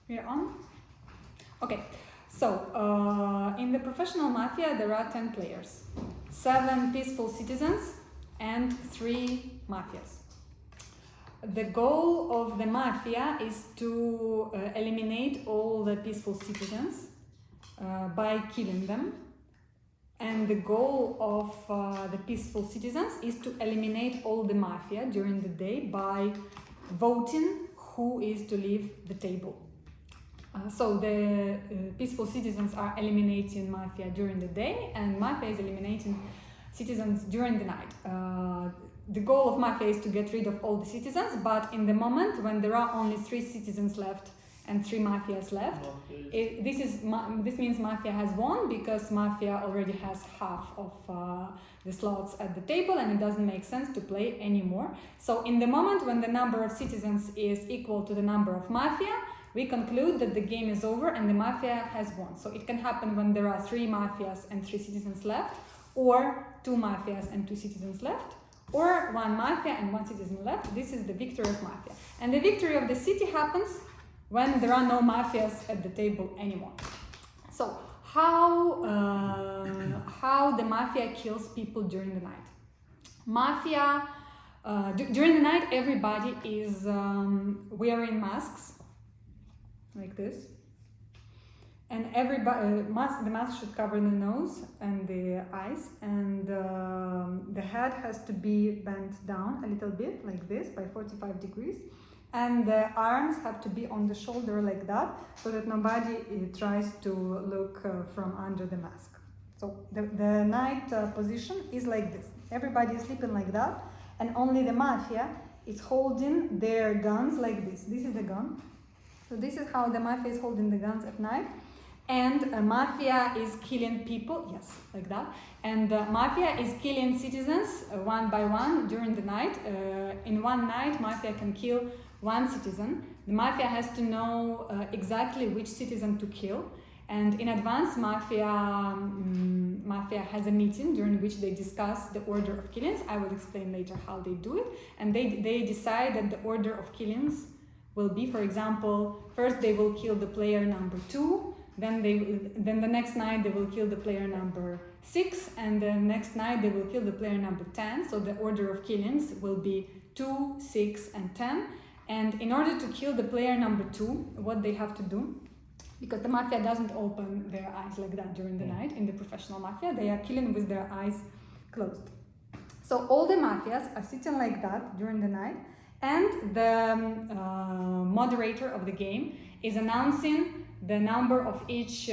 We're on? Okay, so in the professional mafia there are 10 players, 7 peaceful citizens and 3 mafias. The goal of the mafia is to eliminate all the peaceful citizens by killing them. And the goal of the peaceful citizens is to eliminate all the mafia during the day by voting who is to leave the table. So the peaceful citizens are eliminating mafia during the day, and mafia is eliminating citizens during the night. The goal of mafia is to get rid of all the citizens, but in the moment when there are only 3 citizens left and 3 mafias left, this means mafia has won, because mafia already has half of the slots at the table, and it doesn't make sense to play anymore. So in the moment when the number of citizens is equal to the number of mafia, we conclude that the game is over and the mafia has won. So it can happen when there are 3 mafias and 3 citizens left, or 2 mafias and 2 citizens left, or 1 mafia and 1 citizen left. This is the victory of mafia. And the victory of the city happens when there are no mafias at the table anymore. So how the mafia kills people during the night? Mafia, during the night everybody is wearing masks, like this. And the mask should cover the nose and the eyes, and the head has to be bent down a little bit, like this, by 45 degrees. And the arms have to be on the shoulder like that, so that nobody tries to look from under the mask. So the night position is like this. Everybody is sleeping like that, and only the mafia is holding their guns like this. This is the gun. So this is how the mafia is holding the guns at night. And mafia is killing people, yes, like that. And mafia is killing citizens one by one during the night. In one night, mafia can kill 1 citizen. The mafia has to know exactly which citizen to kill. And in advance, mafia has a meeting during which they discuss the order of killings. I will explain later how they do it. And they decide that the order of killings will be, for example, first they will kill the player number 2, then the next night they will kill the player number 6, and the next night they will kill the player number 10. So the order of killings will be 2, 6, and 10. And in order to kill the player number 2, what they have to do, because the mafia doesn't open their eyes like that during the night, in the professional mafia, they are killing with their eyes closed. So all the mafias are sitting like that during the night, and the moderator of the game is announcing the number of each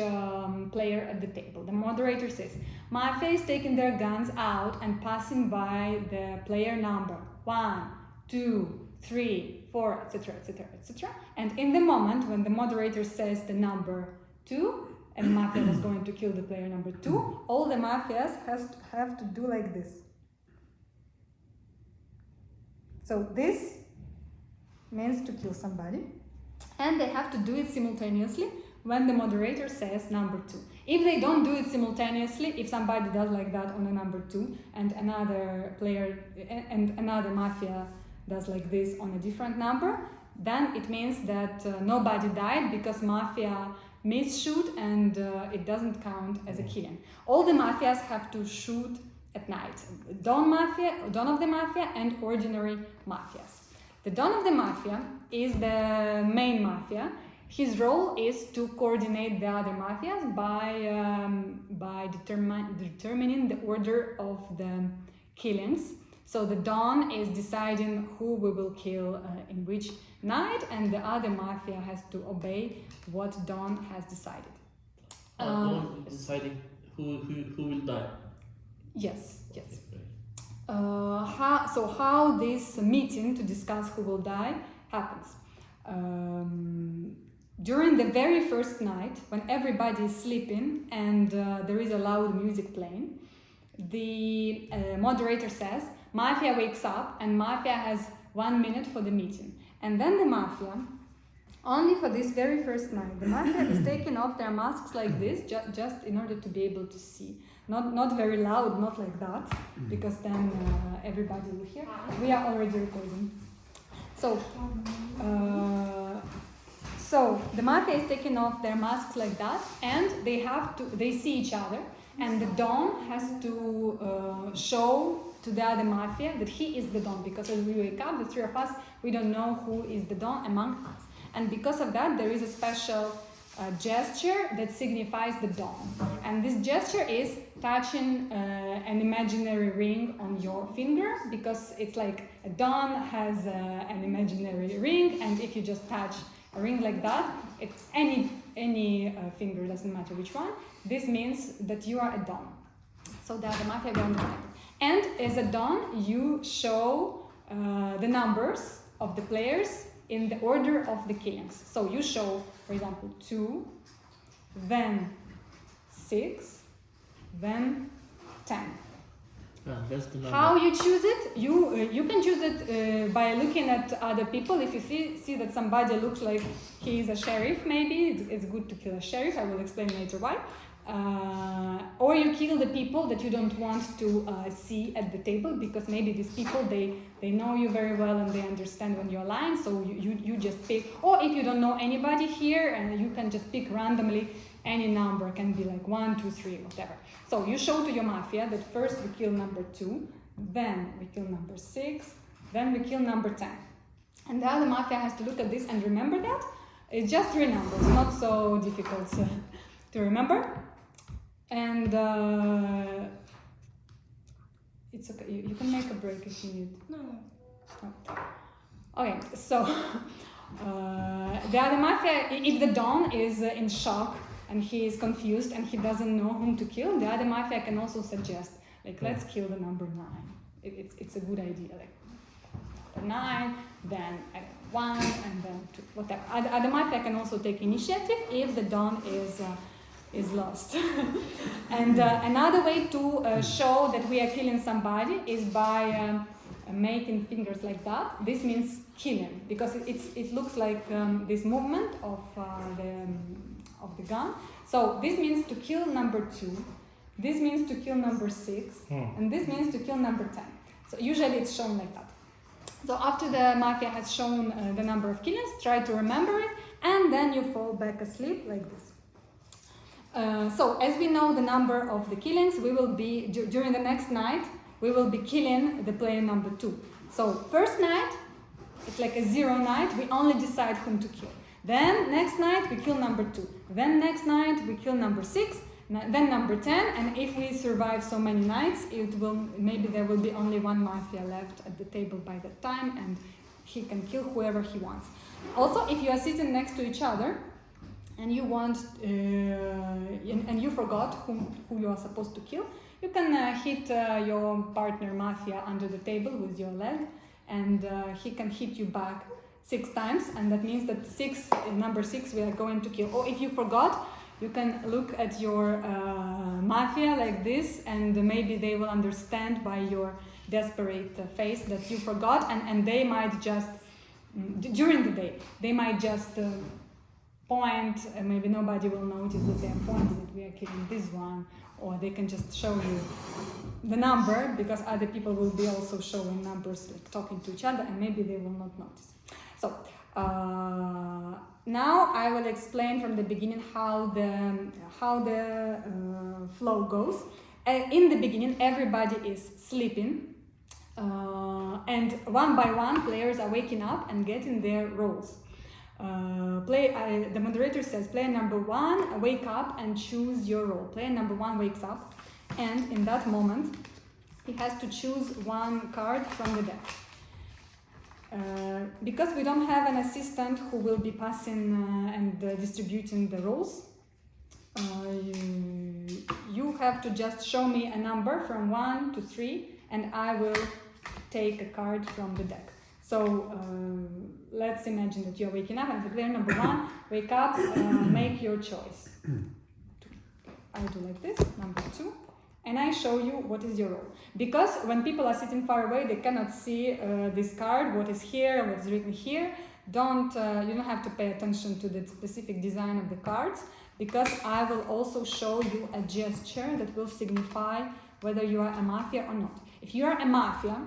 player at the table. The moderator says, mafia is taking their guns out and passing by the player number 1, 2, 3, 4, etc., etc., etc. And in the moment when the moderator says the number 2, and mafia is going to kill the player number 2, all the mafias have to do like this. So this means to kill somebody, and they have to do it simultaneously when the moderator says number 2. If they don't do it simultaneously, if somebody does like that on a number 2, and another player and another mafia does like this on a different number, then it means that nobody died, because mafia misshoot and it doesn't count as a killing. All the mafias have to shoot at night. Don of the mafia and ordinary mafias. The Don of the mafia is the main mafia. His role is to coordinate the other mafias by determining the order of the killings. So the Don is deciding who we will kill in which night, and the other mafia has to obey what Don has decided. Don is deciding who will die. Yes, yes. How this meeting to discuss who will die happens? During the very first night, when everybody is sleeping and there is a loud music playing, the moderator says, mafia wakes up and mafia has 1 minute for the meeting. And then the mafia, only for this very first night, the mafia is taking off their masks like this, just in order to be able to see. Not very loud, not like that, because then everybody will hear. We are already recording. So the mafia is taking off their masks like that, and they see each other, and the Don has to show to the other mafia that he is the Don, because as we wake up, the three of us, we don't know who is the Don among us. And because of that, there is a special gesture that signifies the Don. And this gesture is touching an imaginary ring on your finger, because it's like a Don has an imaginary ring, and if you just touch a ring like that, it's any finger, doesn't matter which one, this means that you are a Don. So that the mafia will understand. And as a Don, you show the numbers of the players in the order of the killings. So you show, for example, 2, then 6, then 10. That's the number. How you choose it? You can choose it by looking at other people. If you see that somebody looks like he is a sheriff, maybe it's good to kill a sheriff. I will explain later why. Or you kill the people that you don't want to see at the table, because maybe these people they know you very well and they understand when you're lying, so you just pick. Or if you don't know anybody here, and you can just pick randomly any number, it can be like 1, 2, 3, whatever. So you show to your mafia that first we kill number 2, then we kill number 6, then we kill number 10. And the other mafia has to look at this and remember that. It's just 3 numbers, not so difficult to remember. And it's okay, you can make a break if you need. No. Okay, so the other mafia, if the Don is in shock and he is confused and he doesn't know whom to kill, the other mafia can also suggest, like, let's kill the number 9. It's a good idea, like number 9, then 1, and then 2, whatever. Other mafia can also take initiative if the Don is lost. And another way to show that we are killing somebody is by making fingers like that. This means killing, because it looks like this movement of the gun. So this means to kill number 2, this means to kill number 6, and this means to kill number 10. So usually it's shown like that. So after the mafia has shown the number of killings, try to remember it, and then you fall back asleep like this. So as we know the number of the killings, we will be, during the next night, we will be killing the player number 2. So first night, it's like a 0 night, we only decide whom to kill. Then next night, we kill number 2. Then next night, we kill number 6, then number 10, and if we survive so many nights, maybe there will be only 1 mafia left at the table by that time, and he can kill whoever he wants. Also, if you are sitting next to each other, and you want, and you forgot who you are supposed to kill, you can hit your partner mafia under the table with your leg, and he can hit you back 6 times, and that means that number 6 we are going to kill. Or if you forgot, you can look at your mafia like this, and maybe they will understand by your desperate face that you forgot, and they might just, during the day, they might just point, maybe nobody will notice that they are pointing that we are killing this one, or they can just show you the number, because other people will be also showing numbers, like talking to each other, and maybe they will not notice. So now I will explain from the beginning how the flow goes. In the beginning, everybody is sleeping, and one by one, players are waking up and getting their roles. The moderator says, player number 1, wake up and choose your role. Player number 1 wakes up, and in that moment, he has to choose 1 card from the deck. Because we don't have an assistant who will be passing and distributing the roles, you have to just show me a number from 1 to 3, and I will take a card from the deck. So let's imagine that you're waking up, and the player number 1, wake up, make your choice. I do like this, number 2, and I show you what is your role. Because when people are sitting far away, they cannot see this card, what is here, what's written here. You don't have to pay attention to the specific design of the cards, because I will also show you a gesture that will signify whether you are a mafia or not. If you are a mafia,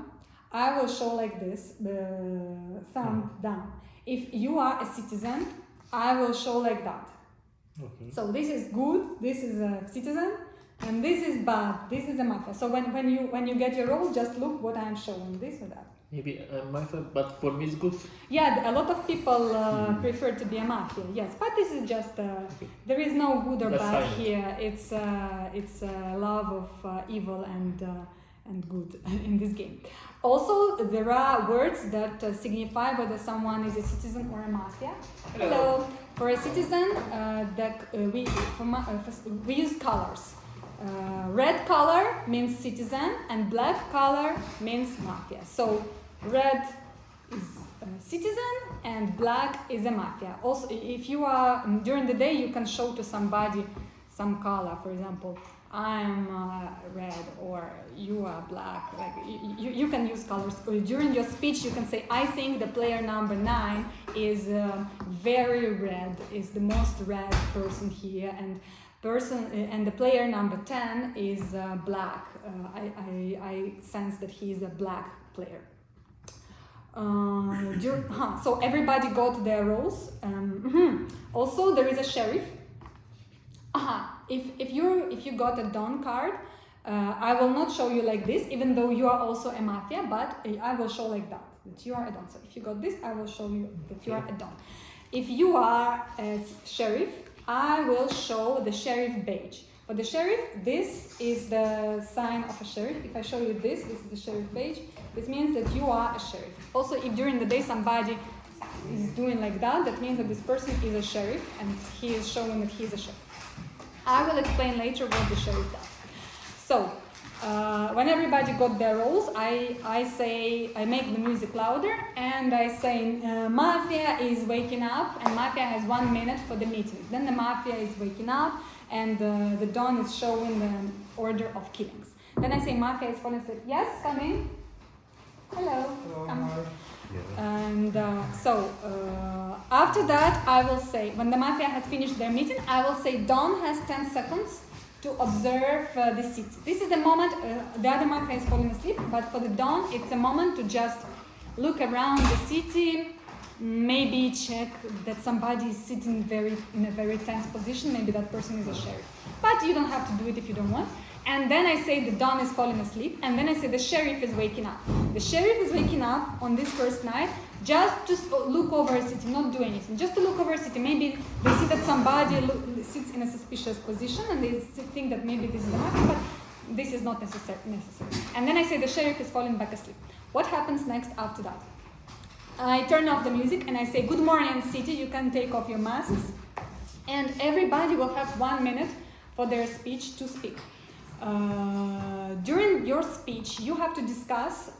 I will show like this, the thumb down. If you are a citizen, I will show like that. Okay. So this is good, this is a citizen, and this is bad, this is a mafia. So when you get your role, just look what I'm showing, this or that. Maybe mafia, but for me it's good. Yeah, a lot of people prefer to be a mafia, yes, but this is just, there is no good or That's bad silent. here. It's love of evil and good in this game. Also, there are words that signify whether someone is a citizen or a mafia. Hello. For a citizen, we use colors. Red color means citizen and black color means mafia. So red is a citizen and black is a mafia. Also, if you are during the day, you can show to somebody some color. For example, I'm red or you are black. Like you can use colors. During your speech, you can say, I think the player number 9 is very red, is the most red person here, and the player number 10 is black. I sense that he is a black player. So everybody got their roles. Also, there is a sheriff. If you got a Don card, I will not show you like this, even though you are also a mafia, but I will show like that you are a Don. So if you got this, I will show you that you are a Don. If you are a sheriff, I will show the sheriff badge. For the sheriff, this is the sign of a sheriff. If I show you this is the sheriff badge. This means that you are a sheriff. Also, if during the day somebody is doing like that, that means that this person is a sheriff and he is showing that he is a sheriff. I will explain later what the sheriff does. So, when everybody got their roles, I make the music louder and I say, Mafia is waking up, and Mafia has 1 minute for the meeting. Then the Mafia is waking up and the Don is showing the order of killings. Then I say, Mafia is falling asleep. Yes, come in. Hello. Come. And after that, I will say, when the Mafia has finished their meeting, I will say, Don has 10 seconds to observe the city. This is the moment, the other Mafia is falling asleep, but for the Don, it's a moment to just look around the city, maybe check that somebody is sitting in a very tense position, maybe that person is a sheriff. But you don't have to do it if you don't want. And then I say the Don is falling asleep, and then I say the sheriff is waking up. The sheriff is waking up on this first night just to look over a city, not do anything, just to look over a city. Maybe they see that somebody sits in a suspicious position and they think that maybe this is a mafia, but this is not necessary. And then I say the sheriff is falling back asleep. What happens next after that? I turn off the music and I say, good morning, city, you can take off your masks. And everybody will have 1 minute for their speech to speak. During your speech, you have to discuss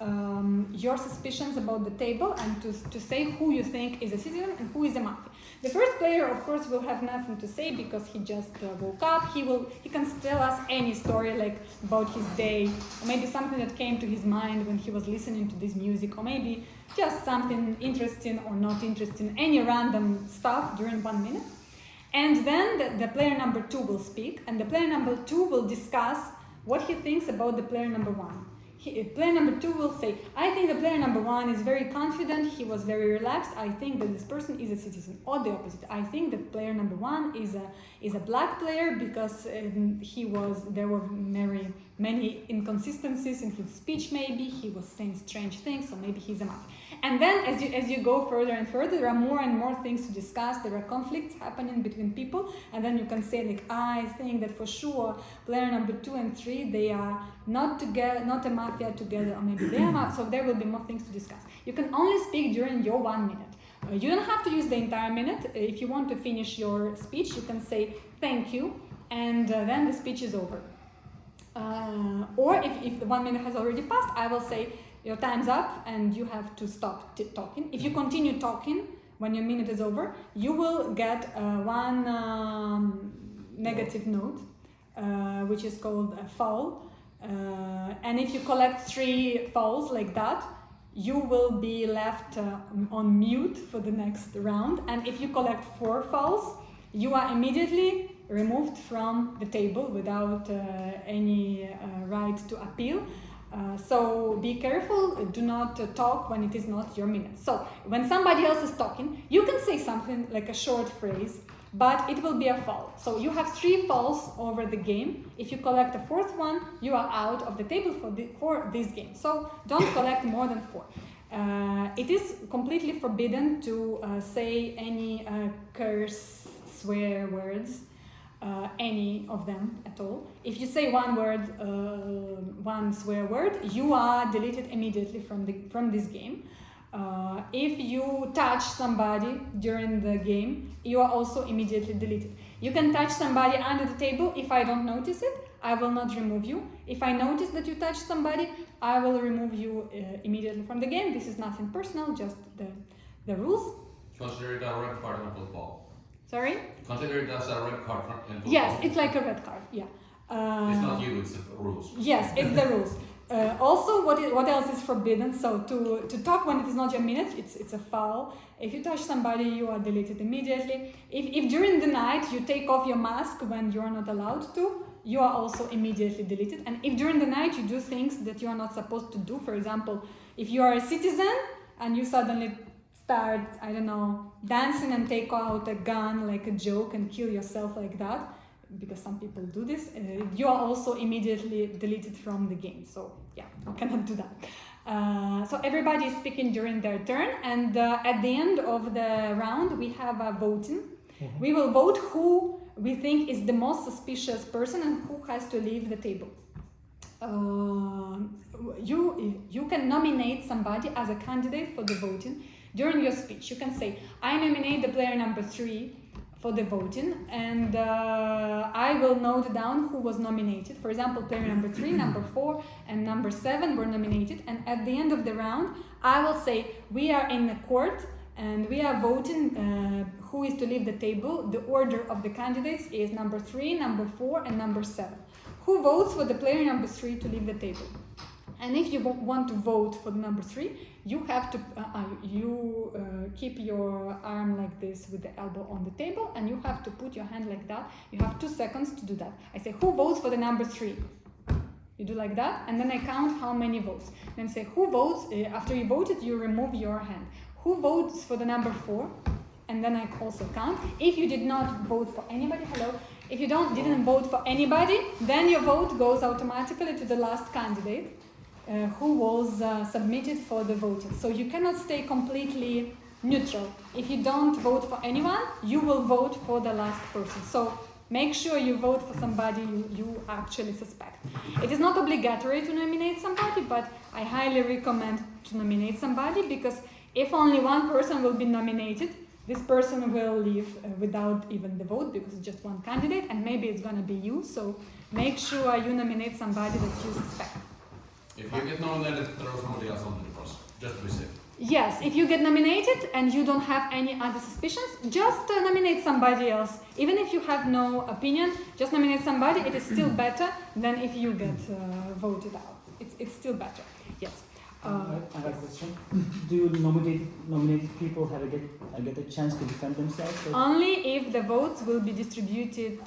your suspicions about the table and to say who you think is a citizen and who is a mafia. The first player, of course, will have nothing to say because he just woke up. He can tell us any story, like about his day, or maybe something that came to his mind when he was listening to this music, or maybe just something interesting or not interesting, any random stuff during 1 minute. And then the player number 2 will speak, and the player number 2 will discuss what he thinks about the player number 1. Player number 2 will say, I think the player number 1 is very confident, he was very relaxed, I think that this person is a citizen. Or the opposite, I think that player number 1 is a black player because there were many inconsistencies in his speech maybe, he was saying strange things, so maybe he's a mafia. And then as you go further and further, there are more and more things to discuss, there are conflicts happening between people, and then you can say like, I think that for sure player number 2 and 3, they are not a mafia together, or maybe they are mafia, so there will be more things to discuss. You can only speak during your 1 minute. You don't have to use the entire minute. If you want to finish your speech, you can say thank you, and then the speech is over. Or if the 1 minute has already passed, I will say, your time's up and you have to stop talking. If you continue talking when your minute is over, you will get one negative note, which is called a foul. And if you collect 3 fouls like that, you will be left on mute for the next round. And if you collect 4 fouls, you are immediately removed from the table without any right to appeal. So be careful, do not talk when it is not your minute. So when somebody else is talking, you can say something like a short phrase, but it will be a foul. So you have 3 fouls over the game. If you collect a 4th one, you are out of the table for this game. So don't collect more than 4. It is completely forbidden to say any curse, swear words, any of them at all. If you say one word, one swear word, you are deleted immediately from this game. If you touch somebody during the game, you are also immediately deleted. You can touch somebody under the table. If I don't notice it, I will not remove you. If I notice that you touched somebody, I will remove you immediately from the game. This is nothing personal, just the rules. Consider it a red card in football. Sorry? Consider it as a red card in football. Yes, it's like a red card, yeah. It's not you, it's the rules. Yes, it's the rules. Also, what else is forbidden? So to talk when it is not your minute, it's a foul. If you touch somebody, you are deleted immediately. If during the night you take off your mask when you are not allowed to, you are also immediately deleted. And if during the night you do things that you are not supposed to do, for example, if you are a citizen and you suddenly start, I don't know, dancing and take out a gun like a joke and kill yourself like that, because some people do this, you are also immediately deleted from the game. So yeah, you cannot do that. So everybody is speaking during their turn, and at the end of the round we have a voting. Mm-hmm. We will vote who we think is the most suspicious person and who has to leave the table. You can nominate somebody as a candidate for the voting during your speech. You can say, I nominate the player number 3 for the voting, and I will note down who was nominated. For example, player number 3, number 4, and number 7 were nominated, and at the end of the round, I will say, we are in the court, and we are voting who is to leave the table. The order of the candidates is number 3, number 4, and number 7. Who votes for the player number 3 to leave the table? And if you want to vote for the number 3, you have to keep your arm like this with the elbow on the table, and you have to put your hand like that. You have 2 seconds to do that. I say, who votes for the number 3? You do like that, and then I count how many votes. Then say, who votes? After you voted, you remove your hand. Who votes for the number 4? And then I also count. If you did not vote for anybody, if you didn't vote for anybody, then your vote goes automatically to the last candidate who was submitted for the voting. So you cannot stay completely neutral. If you don't vote for anyone, you will vote for the last person. So make sure you vote for somebody you actually suspect. It is not obligatory to nominate somebody, but I highly recommend to nominate somebody, because if only one person will be nominated, this person will leave without even the vote, because it's just one candidate, and maybe it's going to be you. So make sure you nominate somebody that you suspect. If you get nominated, throw somebody else under the bus, just to be safe. Yes, if you get nominated and you don't have any other suspicions, just nominate somebody else. Even if you have no opinion, just nominate somebody. It is still better than if you get voted out. It's still better. Yes. I have a question. Do nominated people get a chance to defend themselves? Or? Only if the votes will be distributed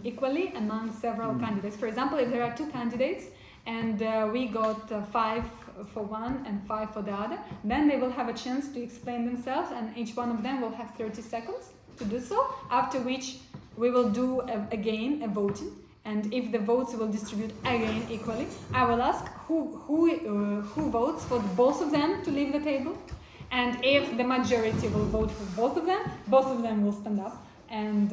equally among several candidates. For example, if there are 2 candidates and we got 5 for one and 5 for the other, then they will have a chance to explain themselves, and each one of them will have 30 seconds to do so, after which we will do again a voting. And if the votes will distribute again equally, I will ask who votes for both of them to leave the table. And if the majority will vote for both of them will stand up. And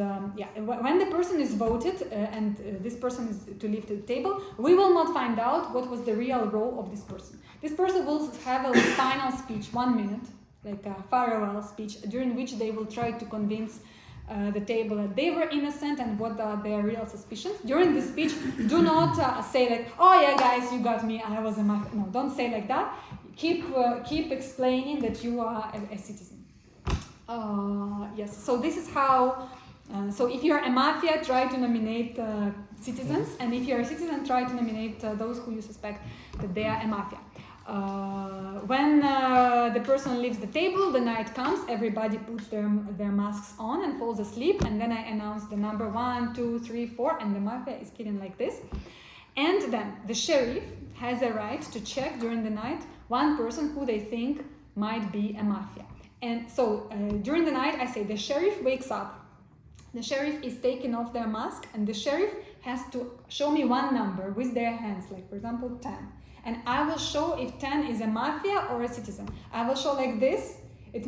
when the person is voted and this person is to leave the table, we will not find out what was the real role of this person. This person will have a final speech, 1 minute, like a farewell speech, during which they will try to convince the table that they were innocent and what are their real suspicions. During the speech, do not say like, oh yeah guys, you got me, I was a mafia. No, don't say like that. Keep explaining that you are a citizen. Yes, so this is how, so if you're a mafia, try to nominate citizens, and if you're a citizen, try to nominate those who you suspect that they are a mafia. When the person leaves the table, the night comes, everybody puts their masks on and falls asleep, and then I announce the number 1, 2, 3, 4, and the mafia is killing like this. And then the sheriff has a right to check during the night one person who they think might be a mafia. And so during the night, I say the sheriff wakes up. The sheriff is taking off their mask, and the sheriff has to show me one number with their hands, like for example 10. And I will show if 10 is a mafia or a citizen. I will show like this. It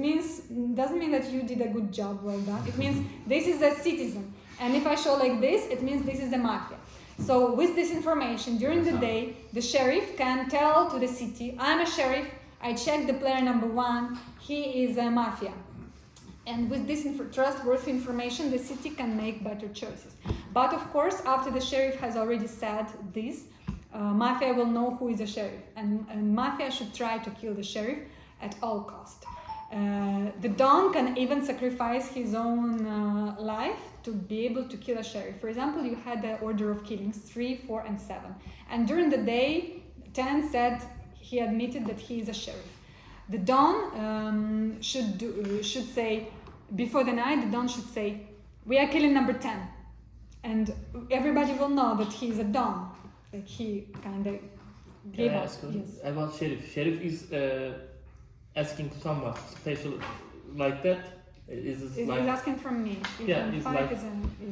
doesn't mean that you did a good job, well done. It means this is a citizen. And if I show like this, it means this is a mafia. So with this information, during the day, the sheriff can tell to the city, I'm a sheriff, I checked the player number 1, he is a mafia. And with this trustworthy information, the city can make better choices. But of course, after the sheriff has already said this, mafia will know who is a sheriff. And mafia should try to kill the sheriff at all cost. The Don can even sacrifice his own life to be able to kill a sheriff. For example, you had the order of killings 3, 4, and 7. And during the day, 10 said he admitted that he is a sheriff. The Don should say, before the night, the Don should say, we are killing number 10. And everybody will know that he is a Don. Like he kind of gave up. Yes. About sheriff. Sheriff is asking someone special like that. Is like, asking from me. It's like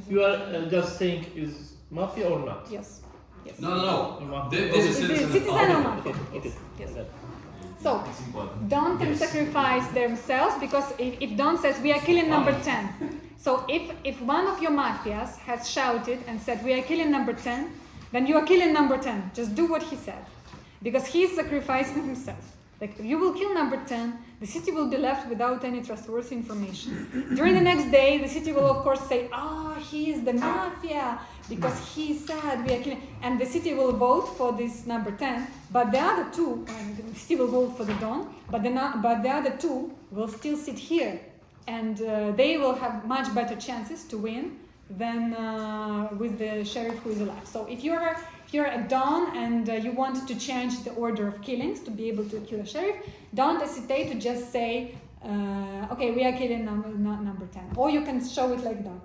you are just saying is mafia or not? Yes. Yes. No. This is citizen or mafia. Yes. So, Don can sacrifice themselves because if Don says we are killing number 10, so if one of your mafias has shouted and said we are killing number 10, then you are killing number 10. Just do what he said, because he is sacrificing himself. Like, you will kill number 10, the city will be left without any trustworthy information. During the next day, the city will of course say, he is the mafia, because he said we are killing. And the city will vote for this number 10, but the other two, the city will vote for the Don, but the other two will still sit here. And they will have much better chances to win than with the sheriff who is alive. So if you're a Don and you want to change the order of killings to be able to kill a sheriff, don't hesitate to just say, okay, we are killing number 10. Or you can show it like that.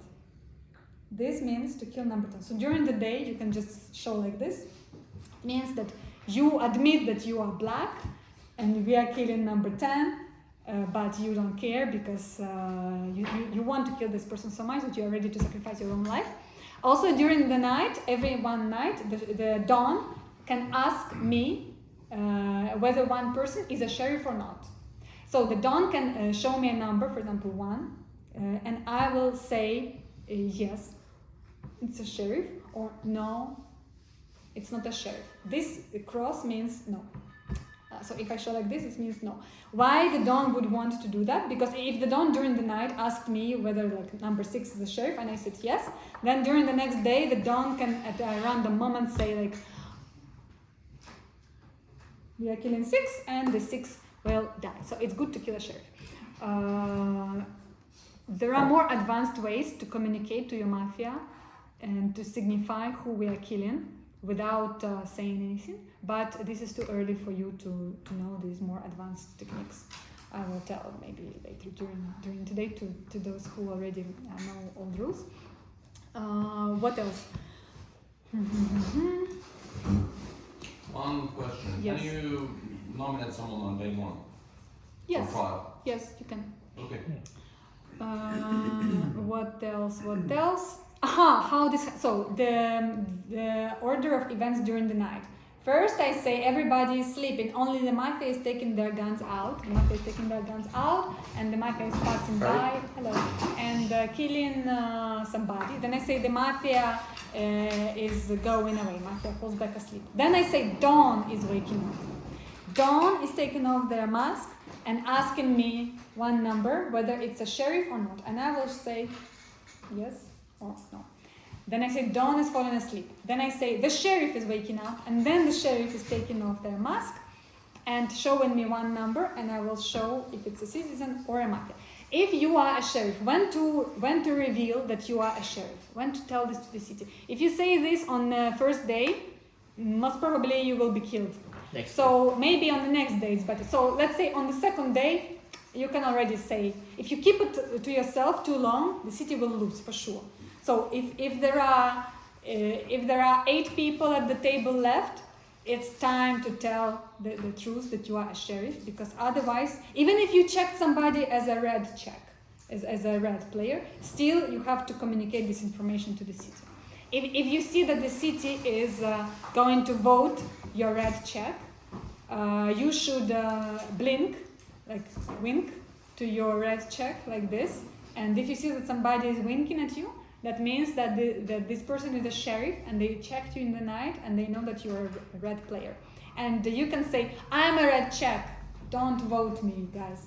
This means to kill number 10. So during the day, you can just show like this. It means that you admit that you are black and we are killing number 10, but you don't care because you want to kill this person so much that you are ready to sacrifice your own life. Also, during the night, every one night, the Don can ask me whether one person is a sheriff or not. So the Don can show me a number, for example, 1, and I will say, yes, it's a sheriff, or no, it's not a sheriff. This cross means no. So if I show like this, it means no. Why the Don would want to do that? Because if the Don during the night asked me whether like number 6 is the sheriff, and I said yes, then during the next day the Don can at a random moment say like, we are killing 6, and the 6 will die. So it's good to kill a sheriff. There are more advanced ways to communicate to your mafia and to signify who we are killing without saying anything, but this is too early for you to know these more advanced techniques. I will tell maybe later during today to those who already know all the rules. What else? One question. Yes. Can you nominate someone on day 1? Yes. For trial? Yes, you can. Okay. What else? How this? So the order of events during the night. First, I say everybody is sleeping. Only the mafia is taking their guns out. The mafia is taking their guns out, and the mafia is passing by. Hello, and killing somebody. Then I say the mafia is going away. Mafia falls back asleep. Then I say Dawn is waking up. Dawn is taking off their mask and asking me one number, whether it's a sheriff or not. And I will say yes or no. Then I say Dawn is falling asleep. Then I say the sheriff is waking up, and then the sheriff is taking off their mask and showing me one number, and I will show if it's a citizen or a mafia. If you are a sheriff, when to reveal that you are a sheriff, when to tell this to the city. If you say this on the first day, most probably you will be killed. So maybe on the next day it's better. So let's say on the second day, you can already say, if you keep it to yourself too long, the city will lose for sure. So if there are 8 people at the table left, it's time to tell the truth that you are a sheriff, because otherwise, even if you check somebody as a red check, as a red player, still you have to communicate this information to the city. If you see that the city is going to vote your red check, you should blink, like wink to your red check like this. And if you see that somebody is winking at you, that means that this person is a sheriff and they checked you in the night and they know that you're a red player. And you can say, I'm a red check, don't vote me, guys.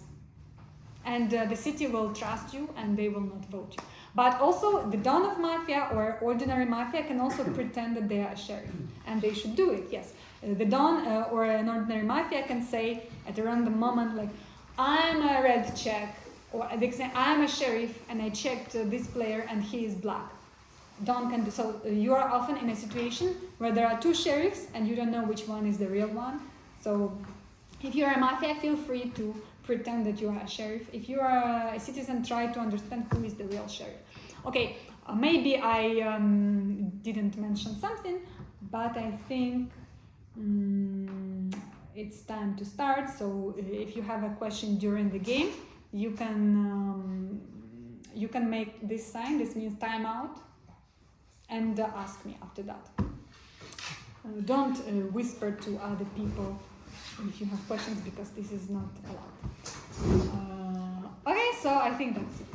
And the city will trust you and they will not vote you. But also the Don of Mafia or ordinary Mafia can also pretend that they are a sheriff. And they should do it, yes. The Don or an ordinary Mafia can say at a random moment, like, I'm a red check. Or they say, I'm a sheriff and I checked this player and he is black. Don can do so. You are often in a situation where there are two sheriffs and you don't know which one is the real one. So if you're a Mafia, feel free to pretend that you are a sheriff. If you are a citizen, try to understand who is the real sheriff. Okay, maybe I didn't mention something, but I think it's time to start. So if you have a question during the game, you can make this sign. This means time out, and ask me after that. Don't whisper to other people if you have questions, because this is not allowed. Okay, so I think that's it.